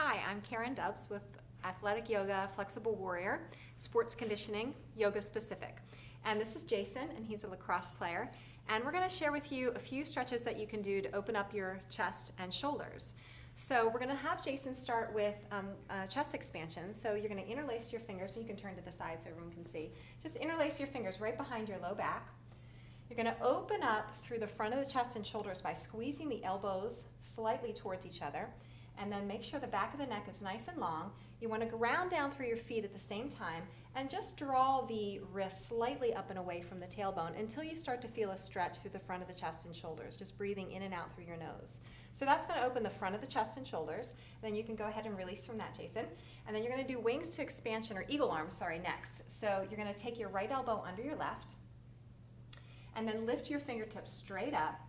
Hi, I'm Karen Dubbs with Athletic Yoga, Flexible Warrior, Sports Conditioning, Yoga Specific. And this is Jason, and he's a lacrosse player. And we're going to share with you a few stretches that you can do to open up your chest and shoulders. So we're going to have Jason start with chest expansion. So you're going to interlace your fingers, so you can turn to the side so everyone can see. Just interlace your fingers right behind your low back. You're going to open up through the front of the chest and shoulders by squeezing the elbows slightly towards each other. And then make sure the back of the neck is nice and long. You want to ground down through your feet at the same time and just draw the wrists slightly up and away from the tailbone until you start to feel a stretch through the front of the chest and shoulders, just breathing in and out through your nose. So that's going to open the front of the chest and shoulders. Then you can go ahead and release from that, Jason. And then you're going to do wings to expansion, or eagle arms, next. So you're going to take your right elbow under your left and then lift your fingertips straight up.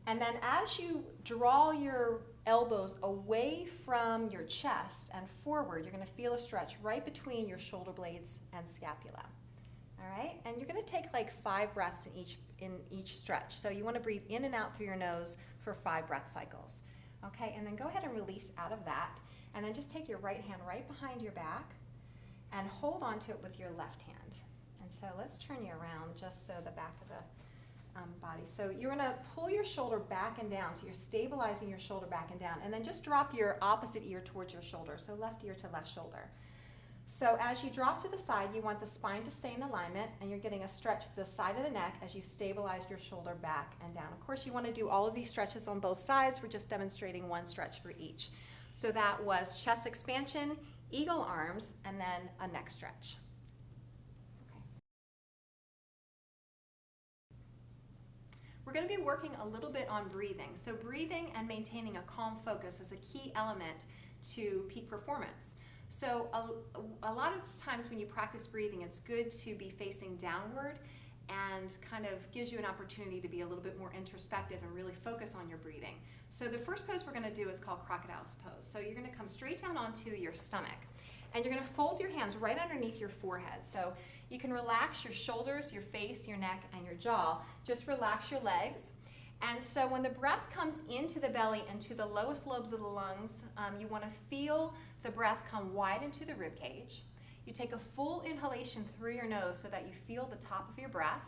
And then as you draw your elbows away from your chest and forward, you're going to feel a stretch right between your shoulder blades and scapula. All right? And you're going to take like 5 breaths in each stretch. So you want to breathe in and out through your nose for 5 breath cycles. Okay? And then go ahead and release out of that. And then just take your right hand right behind your back and hold on to it with your left hand. And so let's turn you around just so the back of the body. So you're going to pull your shoulder back and down, so you're stabilizing your shoulder back and down, and then just drop your opposite ear towards your shoulder, so left ear to left shoulder. So as you drop to the side, you want the spine to stay in alignment, and you're getting a stretch to the side of the neck as you stabilize your shoulder back and down. Of course, you want to do all of these stretches on both sides. We're just demonstrating one stretch for each. So that was chest expansion, eagle arms, and then a neck stretch. We're going to be working a little bit on breathing. So breathing and maintaining a calm focus is a key element to peak performance. So a lot of times when you practice breathing, it's good to be facing downward and kind of gives you an opportunity to be a little bit more introspective and really focus on your breathing. So the first pose we're going to do is called crocodile's pose. So you're going to come straight down onto your stomach. And you're going to fold your hands right underneath your forehead. So you can relax your shoulders, your face, your neck, and your jaw. Just relax your legs. And so when the breath comes into the belly and to the lowest lobes of the lungs, you want to feel the breath come wide into the rib cage. You take a full inhalation through your nose so that you feel the top of your breath.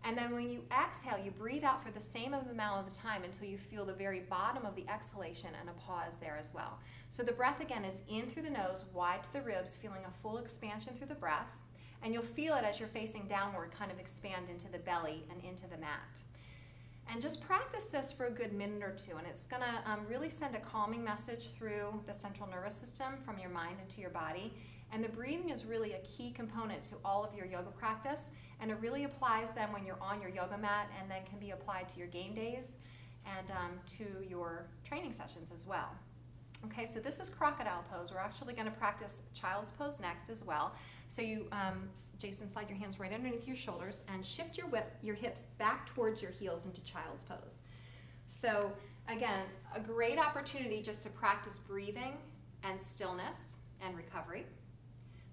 And then when you exhale, you breathe out for the same amount of the time until you feel the very bottom of the exhalation and a pause there as well. So the breath again is in through the nose, wide to the ribs, feeling a full expansion through the breath. And you'll feel it as you're facing downward kind of expand into the belly and into the mat. And just practice this for a good minute or two, and it's going to really send a calming message through the central nervous system from your mind into your body. And the breathing is really a key component to all of your yoga practice, and it really applies then when you're on your yoga mat, and then can be applied to your game days and to your training sessions as well. Okay, so this is crocodile pose. We're actually going to practice child's pose next as well. So you, Jason, slide your hands right underneath your shoulders and shift your hips back towards your heels into child's pose. So again, a great opportunity just to practice breathing and stillness and recovery.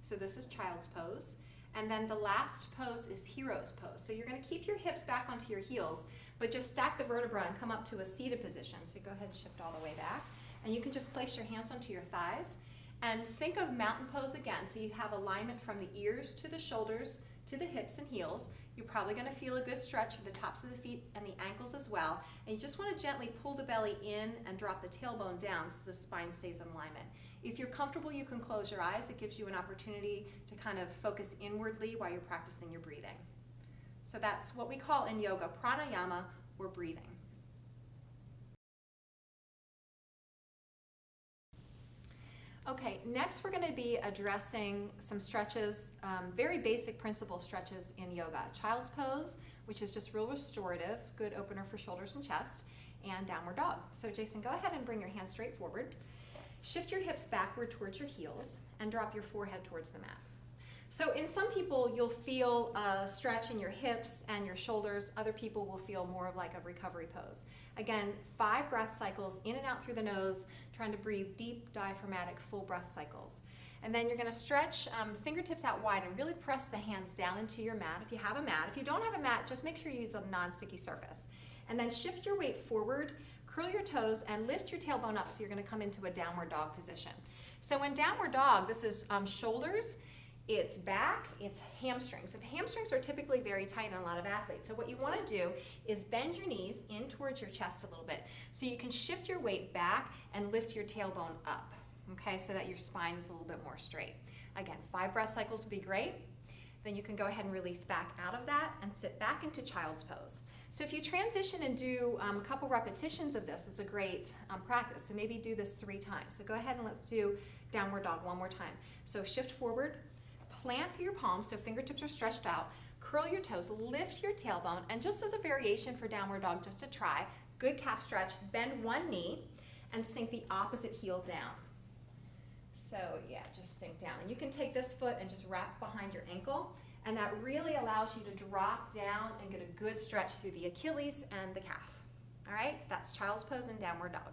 So this is child's pose. And then the last pose is hero's pose. So you're going to keep your hips back onto your heels, but just stack the vertebrae and come up to a seated position. So go ahead and shift all the way back. And you can just place your hands onto your thighs. And think of mountain pose again. So you have alignment from the ears to the shoulders to the hips and heels. You're probably going to feel a good stretch for the tops of the feet and the ankles as well. And you just want to gently pull the belly in and drop the tailbone down so the spine stays in alignment. If you're comfortable, you can close your eyes. It gives you an opportunity to kind of focus inwardly while you're practicing your breathing. So that's what we call in yoga pranayama, or breathing. Okay, next we're going to be addressing some stretches, very basic principle stretches in yoga. Child's pose, which is just real restorative, good opener for shoulders and chest, and downward dog. So Jason, go ahead and bring your hands straight forward. Shift your hips backward towards your heels and drop your forehead towards the mat. So in some people, you'll feel a stretch in your hips and your shoulders. Other people will feel more of like a recovery pose. Again, 5 breath cycles in and out through the nose, trying to breathe deep, diaphragmatic, full breath cycles. And then you're going to stretch fingertips out wide and really press the hands down into your mat if you have a mat. If you don't have a mat, just make sure you use a non-sticky surface. And then shift your weight forward, Curl your toes and lift your tailbone up so you're going to come into a downward dog position. So in downward dog, this is shoulders, it's back, it's hamstrings. And hamstrings are typically very tight on a lot of athletes. So what you want to do is bend your knees in towards your chest a little bit so you can shift your weight back and lift your tailbone up, okay, so that your spine is a little bit more straight. Again, 5 breath cycles would be great. Then you can go ahead and release back out of that and sit back into child's pose. So if you transition and do a couple repetitions of this, it's a great practice. So maybe do this 3 times. So go ahead and let's do downward dog one more time. So shift forward, plant through your palms so fingertips are stretched out, curl your toes, lift your tailbone, and just as a variation for downward dog, just to try, good calf stretch, bend one knee and sink the opposite heel down. So yeah, just sink down. And you can take this foot and just wrap behind your ankle, and that really allows you to drop down and get a good stretch through the Achilles and the calf. All right, that's child's pose and downward dog.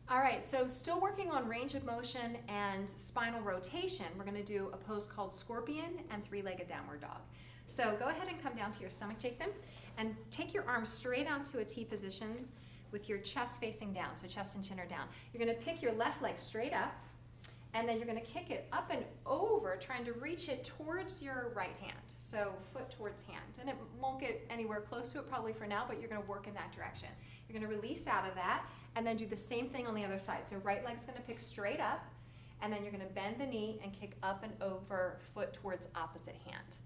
All right, so still working on range of motion and spinal rotation, we're going to do a pose called scorpion and 3-legged downward dog. So go ahead and come down to your stomach, Jason, and take your arms straight onto a T position with your chest facing down, so chest and chin are down. You're going to pick your left leg straight up, and then you're going to kick it up and over, trying to reach it towards your right hand. So foot towards hand. And it won't get anywhere close to it probably for now, but you're going to work in that direction. You're going to release out of that, and then do the same thing on the other side. So right leg's going to pick straight up, and then you're going to bend the knee and kick up and over, foot towards opposite hand.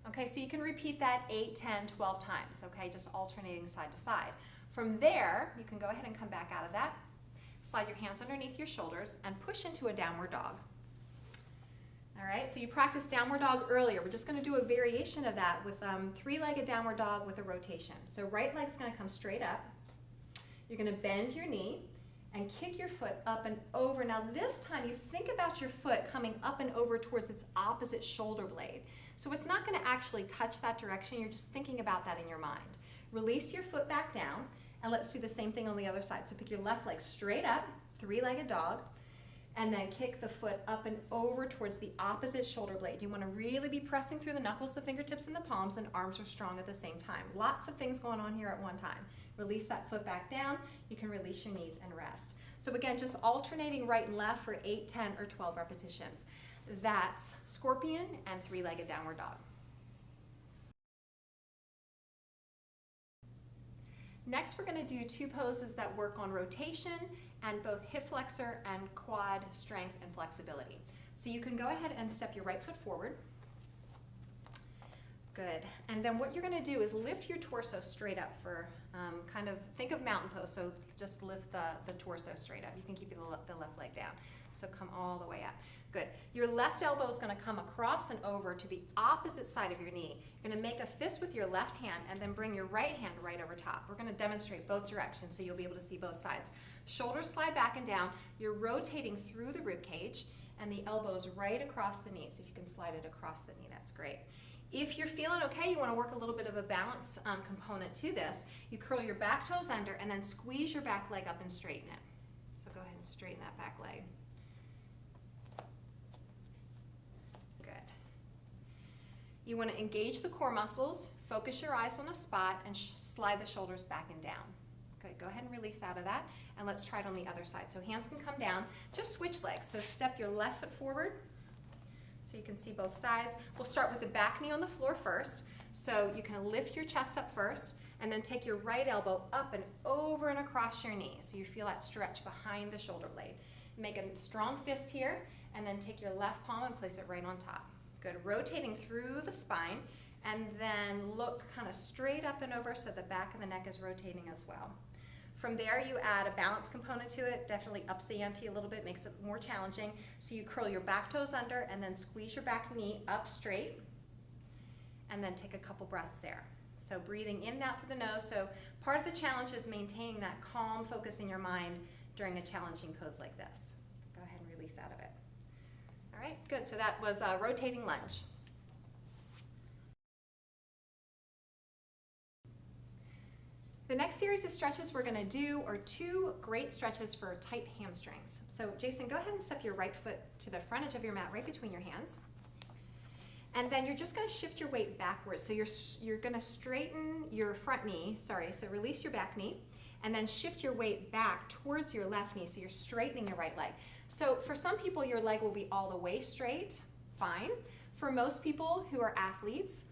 Okay, so you can repeat that 8, 10, 12 times, okay, just alternating side to side. From there, you can go ahead and come back out of that. Slide your hands underneath your shoulders and push into a downward dog. All right, so you practiced downward dog earlier. We're just going to do a variation of that with 3-legged downward dog with a rotation. So right leg's going to come straight up. You're going to bend your knee and kick your foot up and over. Now this time you think about your foot coming up and over towards its opposite shoulder blade. So it's not going to actually touch that direction. You're just thinking about that in your mind. Release your foot back down, and let's do the same thing on the other side. So pick your left leg straight up, 3-legged dog, and then kick the foot up and over towards the opposite shoulder blade. You want to really be pressing through the knuckles, the fingertips, and the palms, and arms are strong at the same time. Lots of things going on here at one time. Release that foot back down. You can release your knees and rest. So again, just alternating right and left for 8, 10, or 12 repetitions. That's scorpion and 3-legged downward dog. Next, we're going to do 2 poses that work on rotation and both hip flexor and quad strength and flexibility. So you can go ahead and step your right foot forward. Good. And then what you're going to do is lift your torso straight up for kind of, think of mountain pose, so just lift the torso straight up. You can keep the left leg down. So come all the way up. Good. Your left elbow is going to come across and over to the opposite side of your knee. You're going to make a fist with your left hand and then bring your right hand right over top. We're going to demonstrate both directions so you'll be able to see both sides. Shoulders slide back and down. You're rotating through the rib cage and the elbows right across the knee. So if you can slide it across the knee, that's great. If you're feeling okay, you want to work a little bit of a balance component to this. You curl your back toes under and then squeeze your back leg up and straighten it. So go ahead and straighten that back leg. Good. You want to engage the core muscles, focus your eyes on a spot, and slide the shoulders back and down. Good. Go ahead and release out of that, and let's try it on the other side. So hands can come down. Just switch legs. So step your left foot forward, so you can see both sides. We'll start with the back knee on the floor first. So you can lift your chest up first, and then take your right elbow up and over and across your knee. So you feel that stretch behind the shoulder blade. Make a strong fist here, and then take your left palm and place it right on top. Good. Rotating through the spine, and then look kind of straight up and over so the back of the neck is rotating as well. From there, you add a balance component to it, definitely ups the ante a little bit, makes it more challenging. So you curl your back toes under and then squeeze your back knee up straight, and then take a couple breaths there. So breathing in and out through the nose. So part of the challenge is maintaining that calm focus in your mind during a challenging pose like this. Go ahead and release out of it. All right, good. So that was a rotating lunge. The next series of stretches we're going to do are 2 great stretches for tight hamstrings. So Jason, go ahead and step your right foot to the front edge of your mat right between your hands. And then you're just going to shift your weight backwards. So you're going to straighten your front knee, so release your back knee, and then shift your weight back towards your left knee, so you're straightening your right leg. So for some people, your leg will be all the way straight, fine. For most people who are athletes,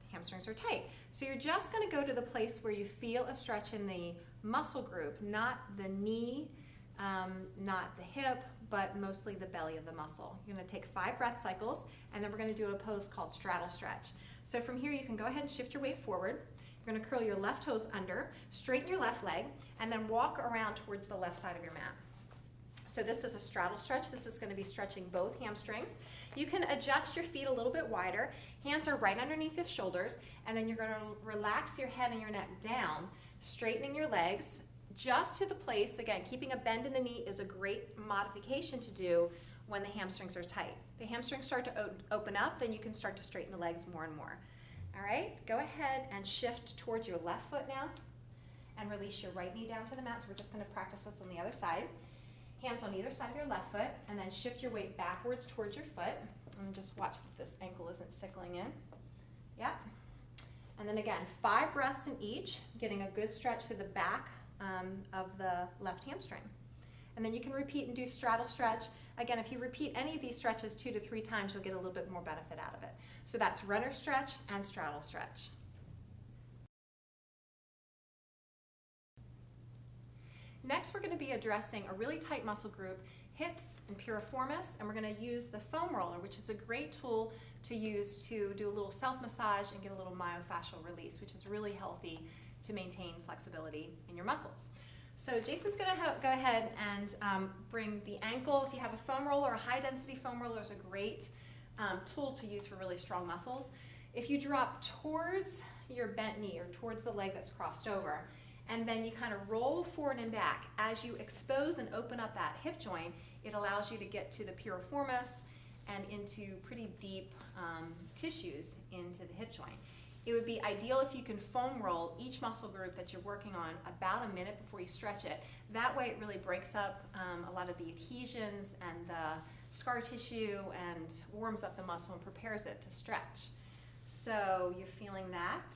hamstrings are tight. So you're just going to go to the place where you feel a stretch in the muscle group, not the knee, not the hip, but mostly the belly of the muscle. You're going to take 5 breath cycles, and then we're going to do a pose called straddle stretch. So from here, you can go ahead and shift your weight forward. You're going to curl your left toes under, straighten your left leg, and then walk around towards the left side of your mat. So this is a straddle stretch. This is going to be stretching both hamstrings. You can adjust your feet a little bit wider. Hands are right underneath your shoulders, and then you're going to relax your head and your neck down, straightening your legs just to the place. Again, keeping a bend in the knee is a great modification to do when the hamstrings are tight. The hamstrings start to open up, then you can start to straighten the legs more and more. All right, go ahead and shift towards your left foot now and release your right knee down to the mat. So we're just going to practice this on the other side. Hands on either side of your left foot, and then shift your weight backwards towards your foot. And just watch that this ankle isn't sickling in. Yep. And then again, 5 breaths in each, getting a good stretch through the back of the left hamstring. And then you can repeat and do straddle stretch. Again, if you repeat any of these stretches 2 to 3 times, you'll get a little bit more benefit out of it. So that's runner stretch and straddle stretch. Next, we're going to be addressing a really tight muscle group, hips and piriformis, and we're going to use the foam roller, which is a great tool to use to do a little self-massage and get a little myofascial release, which is really healthy to maintain flexibility in your muscles. So Jason's going to go ahead and bring the ankle. If you have a foam roller, a high-density foam roller is a great tool to use for really strong muscles. If you drop towards your bent knee or towards the leg that's crossed over, and then you kind of roll forward and back, as you expose and open up that hip joint, it allows you to get to the piriformis and into pretty deep tissues into the hip joint. It would be ideal if you can foam roll each muscle group that you're working on about a minute before you stretch it. That way it really breaks up a lot of the adhesions and the scar tissue and warms up the muscle and prepares it to stretch. So you're feeling that,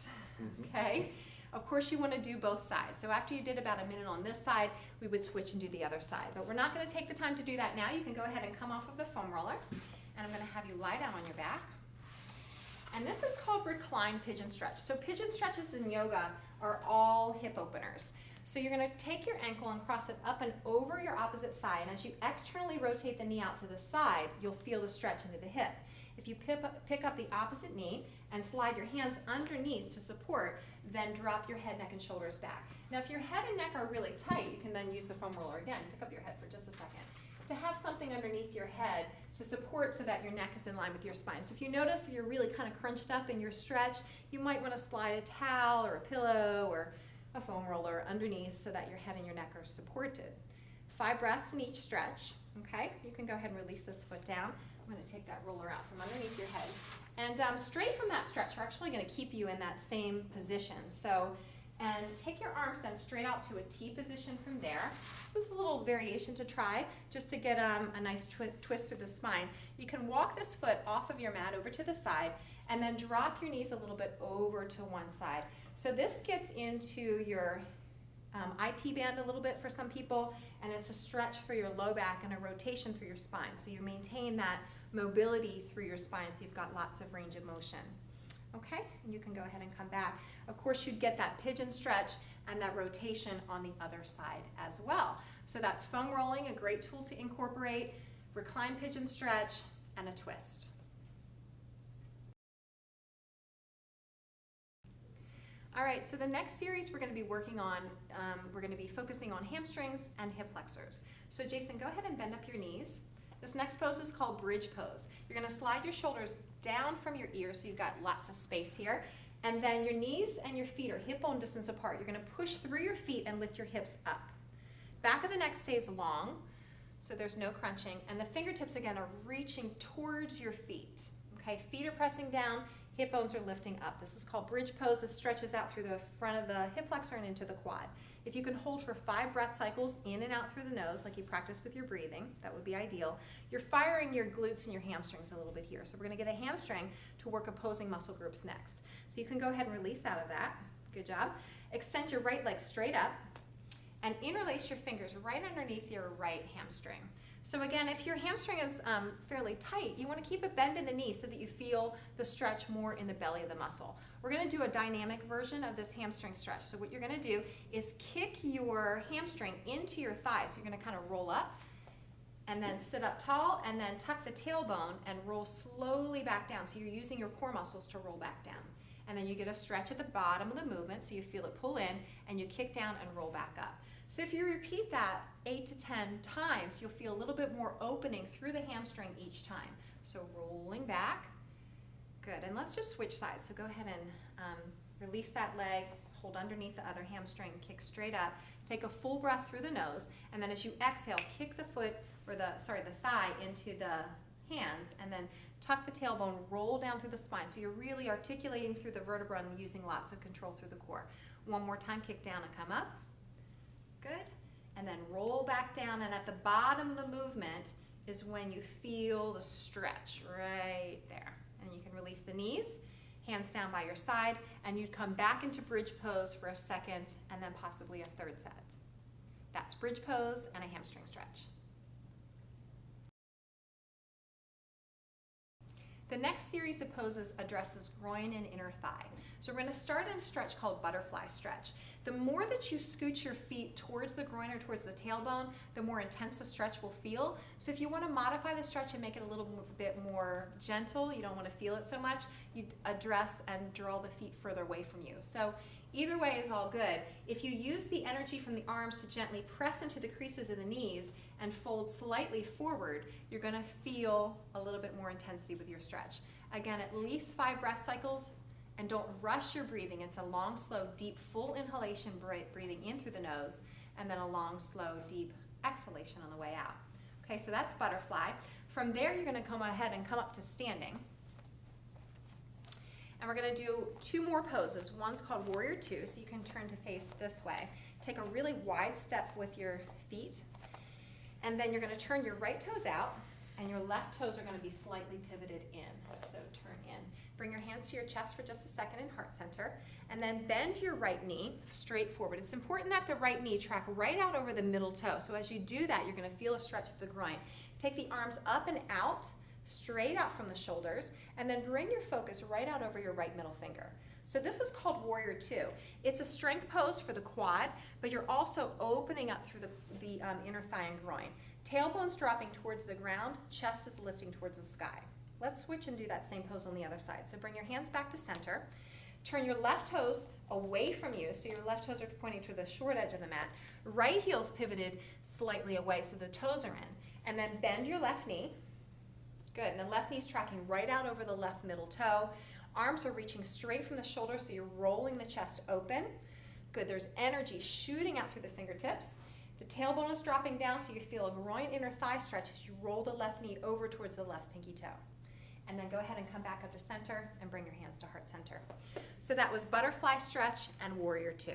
okay? Of course you want to do both sides. So after you did about a minute on this side, we would switch and do the other side. But we're not going to take the time to do that now. You can go ahead and come off of the foam roller, and I'm going to have you lie down on your back. And this is called reclined pigeon stretch. So pigeon stretches in yoga are all hip openers. So you're going to take your ankle and cross it up and over your opposite thigh, and as you externally rotate the knee out to the side, you'll feel the stretch into the hip. If you pick up the opposite knee and slide your hands underneath to support, then drop your head, neck, and shoulders back. Now if your head and neck are really tight, you can then use the foam roller again. Pick up your head for just a second. To have something underneath your head to support so that your neck is in line with your spine. So if you notice you're really kind of crunched up in your stretch, you might want to slide a towel or a pillow or a foam roller underneath so that your head and your neck are supported. 5 breaths in each stretch, okay? You can go ahead and release this foot down. I'm going to take that roller out from underneath your head. And straight from that stretch, we're actually going to keep you in that same position. So, and take your arms then straight out to a T position from there. This is a little variation to try, just to get a nice twist through the spine. You can walk this foot off of your mat over to the side, and then drop your knees a little bit over to one side. So this gets into your IT band a little bit for some people, and it's a stretch for your low back and a rotation through your spine. So you maintain that mobility through your spine, so you've got lots of range of motion. Okay, and you can go ahead and come back. Of course, you'd get that pigeon stretch and that rotation on the other side as well. So that's foam rolling, a great tool to incorporate, reclined pigeon stretch, and a twist. All right, so the next series we're going to be working on, we're going to be focusing on hamstrings and hip flexors. So Jason, go ahead and bend up your knees. This next pose is called bridge pose. You're going to slide your shoulders down from your ears, so you've got lots of space here. And then your knees and your feet are hip bone distance apart. You're going to push through your feet and lift your hips up. Back of the neck stays long, so there's no crunching. And the fingertips, again, are reaching towards your feet. Okay, feet are pressing down, hip bones are lifting up. This is called bridge pose. This stretches out through the front of the hip flexor and into the quad. If you can hold for 5 breath cycles in and out through the nose, like you practice with your breathing, that would be ideal. You're firing your glutes and your hamstrings a little bit here. So we're gonna get a hamstring to work opposing muscle groups next. So you can go ahead and release out of that. Good job. Extend your right leg straight up and interlace your fingers right underneath your right hamstring. So again, if your hamstring is fairly tight, you want to keep a bend in the knee so that you feel the stretch more in the belly of the muscle. We're going to do a dynamic version of this hamstring stretch. So what you're going to do is kick your hamstring into your thighs. So you're going to kind of roll up and then sit up tall and then tuck the tailbone and roll slowly back down. So you're using your core muscles to roll back down. And then you get a stretch at the bottom of the movement so you feel it pull in and you kick down and roll back up. So if you repeat that 8 to 10 times, you'll feel a little bit more opening through the hamstring each time. So rolling back, good. And let's just switch sides. So go ahead and release that leg, hold underneath the other hamstring, kick straight up, take a full breath through the nose, and then as you exhale, kick the foot, or the thigh into the hands, and then tuck the tailbone, roll down through the spine. So you're really articulating through the vertebra and using lots of control through the core. One more time, kick down and come up. Good. And then roll back down, and at the bottom of the movement is when you feel the stretch right there. And you can release the knees, hands down by your side, and you'd come back into bridge pose for a second and then possibly a third set. That's bridge pose and a hamstring stretch. The next series of poses addresses groin and inner thigh. So we're going to start in a stretch called butterfly stretch. The more that you scoot your feet towards the groin or towards the tailbone, the more intense the stretch will feel. So if you want to modify the stretch and make it a little bit more gentle, you don't want to feel it so much, you address and draw the feet further away from you. So either way is all good. If you use the energy from the arms to gently press into the creases of the knees and fold slightly forward, you're going to feel a little bit more intensity with your stretch. Again, at least 5 breath cycles, and don't rush your breathing. It's a long, slow, deep, full inhalation, breathing in through the nose, and then a long, slow, deep exhalation on the way out. Okay, so that's butterfly. From there, you're going to come ahead and come up to standing. And we're going to do 2 more poses. One's called Warrior 2, so you can turn to face this way. Take a really wide step with your feet, and then you're going to turn your right toes out, and your left toes are going to be slightly pivoted in. So turn in. Bring your hands to your chest for just a second in heart center, and then bend your right knee straight forward. It's important that the right knee track right out over the middle toe. So as you do that, you're going to feel a stretch of the groin. Take the arms up and out, straight out from the shoulders, and then bring your focus right out over your right middle finger. So this is called Warrior 2. It's a strength pose for the quad, but you're also opening up through the inner thigh and groin. Tailbone's dropping towards the ground, chest is lifting towards the sky. Let's switch and do that same pose on the other side. So bring your hands back to center. Turn your left toes away from you, so your left toes are pointing to the short edge of the mat. Right heel's pivoted slightly away, so the toes are in. And then bend your left knee. Good, and the left knee's tracking right out over the left middle toe. Arms are reaching straight from the shoulder, so you're rolling the chest open. Good, there's energy shooting out through the fingertips. The tailbone is dropping down, so you feel a groin inner thigh stretch as you roll the left knee over towards the left pinky toe. And then go ahead and come back up to center and bring your hands to heart center. So that was butterfly stretch and Warrior 2.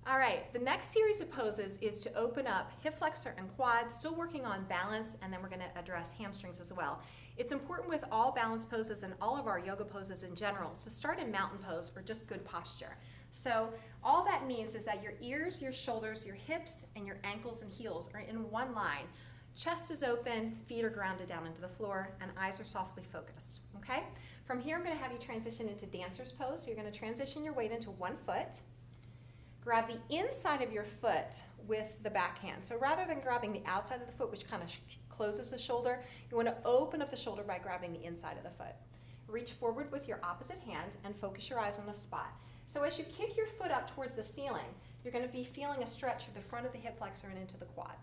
All right, the next series of poses is to open up hip flexor and quad, still working on balance, and then we're going to address hamstrings as well. It's important with all balance poses and all of our yoga poses in general to start in mountain pose or just good posture. So all that means is that your ears, your shoulders, your hips, and your ankles and heels are in one line. Chest is open, feet are grounded down into the floor, and eyes are softly focused, okay? From here, I'm going to have you transition into dancer's pose. So you're going to transition your weight into one foot. Grab the inside of your foot with the back hand. So rather than grabbing the outside of the foot, which kind of closes the shoulder, you want to open up the shoulder by grabbing the inside of the foot. Reach forward with your opposite hand and focus your eyes on the spot. So as you kick your foot up towards the ceiling, you're going to be feeling a stretch through the front of the hip flexor and into the quad.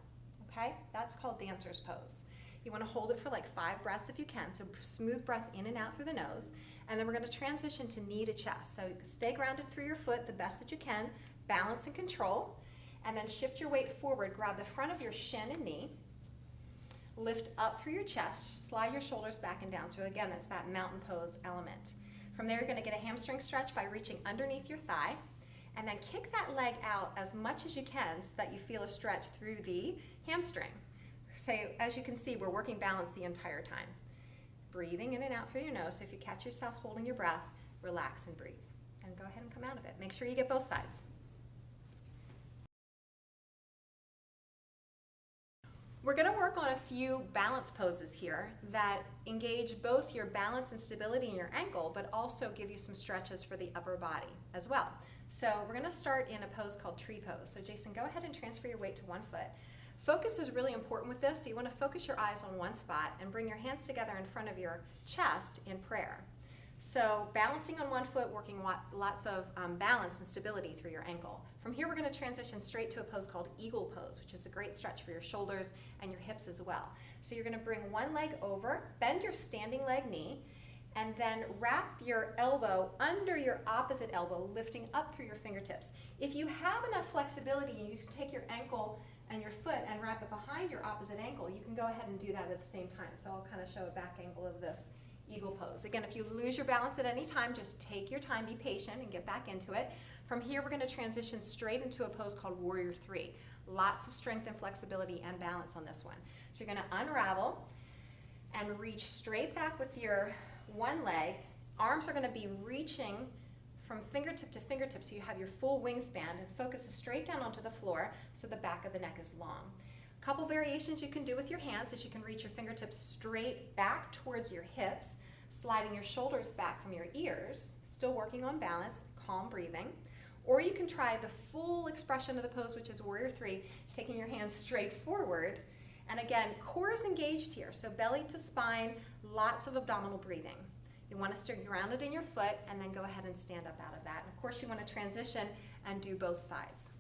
Okay? That's called dancer's pose. You want to hold it for like 5 breaths if you can, so smooth breath in and out through the nose. And then we're going to transition to knee to chest. So stay grounded through your foot the best that you can, balance and control, and then shift your weight forward. Grab the front of your shin and knee. lift up through your chest, slide your shoulders back and down. So again, that's that mountain pose element. From there, you're going to get a hamstring stretch by reaching underneath your thigh, and then kick that leg out as much as you can so that you feel a stretch through the hamstring. So as you can see, we're working balance the entire time. Breathing in and out through your nose. So if you catch yourself holding your breath, relax and breathe. And go ahead and come out of it. Make sure you get both sides. We're going to work on a few balance poses here that engage both your balance and stability in your ankle, but also give you some stretches for the upper body as well. So we're going to start in a pose called tree pose. So Jason, go ahead and transfer your weight to one foot. Focus is really important with this, so you want to focus your eyes on one spot and bring your hands together in front of your chest in prayer. So balancing on one foot, working lots of balance and stability through your ankle. From here, we're going to transition straight to a pose called eagle pose, which is a great stretch for your shoulders and your hips as well. So you're going to bring one leg over, bend your standing leg knee, and then wrap your elbow under your opposite elbow, lifting up through your fingertips. If you have enough flexibility, you can take your ankle and your foot and wrap it behind your opposite ankle. You can go ahead and do that at the same time. So I'll kind of show a back angle of this eagle pose. Again, if you lose your balance at any time, just take your time, be patient, and get back into it. From here, we're going to transition straight into a pose called Warrior 3. Lots of strength and flexibility and balance on this one. So you're going to unravel and reach straight back with your one leg. Arms are going to be reaching from fingertip to fingertip, so you have your full wingspan, and focus straight down onto the floor so the back of the neck is long. A couple variations you can do with your hands is you can reach your fingertips straight back towards your hips, sliding your shoulders back from your ears, still working on balance, calm breathing. Or you can try the full expression of the pose, which is Warrior 3, taking your hands straight forward. And again, core is engaged here, so belly to spine, lots of abdominal breathing. You want to stay grounded in your foot and then go ahead and stand up out of that. And of course, you want to transition and do both sides.